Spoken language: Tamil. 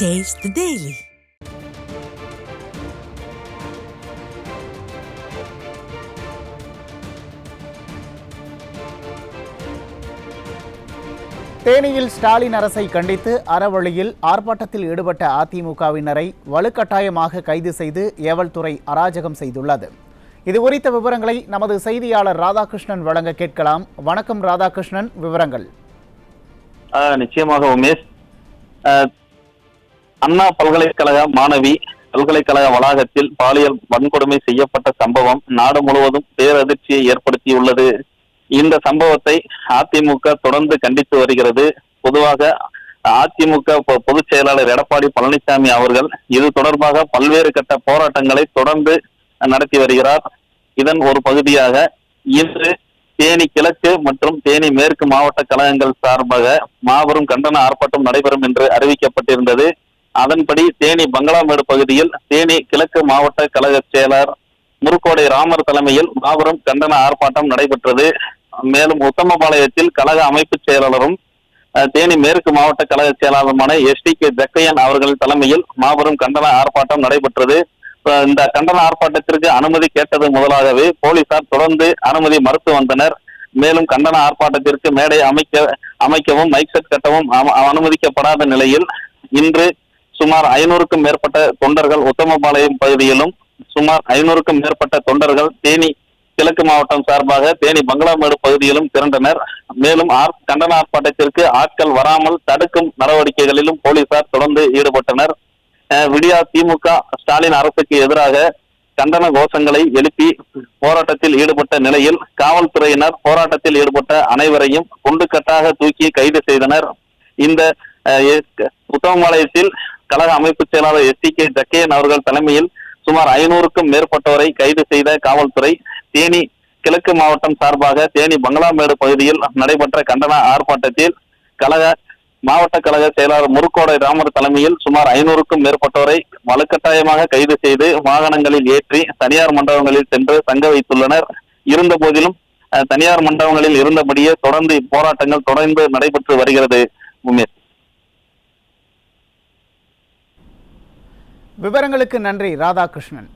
Taste the Daily. தேனியில் ஸ்டாலின் அரசை கண்டித்து அறவழியில் ஆர்ப்பாட்டத்தில் ஈடுபட்ட அதிமுகவினரை வலுக்கட்டாயமாக கைது செய்து ஏவல்துறை அராஜகம் செய்துள்ளது. இது குறித்த விவரங்களை நமது செய்தியாளர் ராதாகிருஷ்ணன் வழங்க கேட்கலாம். வணக்கம் ராதாகிருஷ்ணன், விவரங்கள். நிச்சயமாக உமேஷ், அண்ணா பல்கலைக்கழக மாணவி பல்கலைக்கழக வளாகத்தில் பாலியல் வன்கொடுமை செய்யப்பட்ட சம்பவம் நாடு முழுவதும் பேரதிர்ச்சியை ஏற்படுத்தியுள்ளது. இந்த சம்பவத்தை அதிமுக தொடர்ந்து கண்டித்து வருகிறது. பொதுவாக அதிமுக பொதுச் செயலாளர் எடப்பாடி பழனிசாமி அவர்கள் இது தொடர்பாக பல்வேறு கட்ட போராட்டங்களை தொடர்ந்து நடத்தி வருகிறார். இதன் ஒரு பகுதியாக இன்று தேனி கிழக்கு மற்றும் தேனி மேற்கு மாவட்ட கழகங்கள் சார்பாக மாபெரும் கண்டன ஆர்ப்பாட்டம் நடைபெறும் என்று அறிவிக்கப்பட்டிருந்தது. அதன்படி தேனி பங்களாமேடு பகுதியில் தேனி கிழக்கு மாவட்ட கழக செயலர் முருக்கோடை ராமர் தலைமையில் மாபெரும் கண்டன ஆர்ப்பாட்டம் நடைபெற்றது. மேலும் உத்தமபாளையத்தில் கழக அமைப்பு செயலாளரும் தேனி மேற்கு மாவட்ட கழக செயலாளருமான STK ஜக்கையன் அவர்கள் தலைமையில் மாபெரும் கண்டன ஆர்ப்பாட்டம் நடைபெற்றது. இந்த கண்டன ஆர்ப்பாட்டத்திற்கு அனுமதி கேட்டது முதலாகவே போலீசார் தொடர்ந்து அனுமதி மறுத்து வந்தனர். மேலும் கண்டன ஆர்ப்பாட்டத்திற்கு மேடை அமைக்கவும் மைக் செட் கட்டவும் அனுமதிக்கப்படாத நிலையில் இன்று சுமார் 500க்கும் மேற்பட்ட தொண்டர்கள் உத்தமபாளையம் பகுதியிலும் சுமார் 500க்கும் மேற்பட்ட தொண்டர்கள் தேனி கிழக்கு மாவட்டம் சார்பாக தேனி பங்களாமேடு பகுதியிலும் திரண்டனர். மேலும் கண்டன ஆர்ப்பாட்டத்திற்கு ஆட்கள் வராமல் தடுக்கும் நடவடிக்கைகளிலும் போலீசார் தொடர்ந்து ஈடுபட்டனர். விடியா திமுக ஸ்டாலின் அரசுக்கு எதிராக கண்டன கோஷங்களை எழுப்பி போராட்டத்தில் ஈடுபட்ட நிலையில் காவல்துறையினர் போராட்டத்தில் ஈடுபட்ட அனைவரையும் குண்டுக்கட்டாக தூக்கி கைது செய்தனர். இந்த உத்தமபாளையத்தில் கழக அமைப்பு செயலாளர் STK ஜக்கையன் அவர்கள் தலைமையில் சுமார் 500க்கும் மேற்பட்டோரை கைது செய்த காவல்துறை தேனி கிழக்கு மாவட்டம் சார்பாக தேனி பங்களாமேடு பகுதியில் நடைபெற்ற கண்டன ஆர்ப்பாட்டத்தில் மாவட்ட கழக செயலாளர் முருக்கோடை ராமர் தலைமையில் சுமார் 500க்கும் மேற்பட்டோரை வலுக்கட்டாயமாக கைது செய்து வாகனங்களில் ஏற்றி தனியார் மண்டபங்களில் சென்று தங்க வைத்துள்ளனர். இருந்த போதிலும் தனியார் மண்டபங்களில் இருந்தபடியே தொடர்ந்து போராட்டங்கள் தொடர்ந்து நடைபெற்று வருகிறது. உமேஷ், விவரங்களுக்கு நன்றி ராதாகிருஷ்ணன்.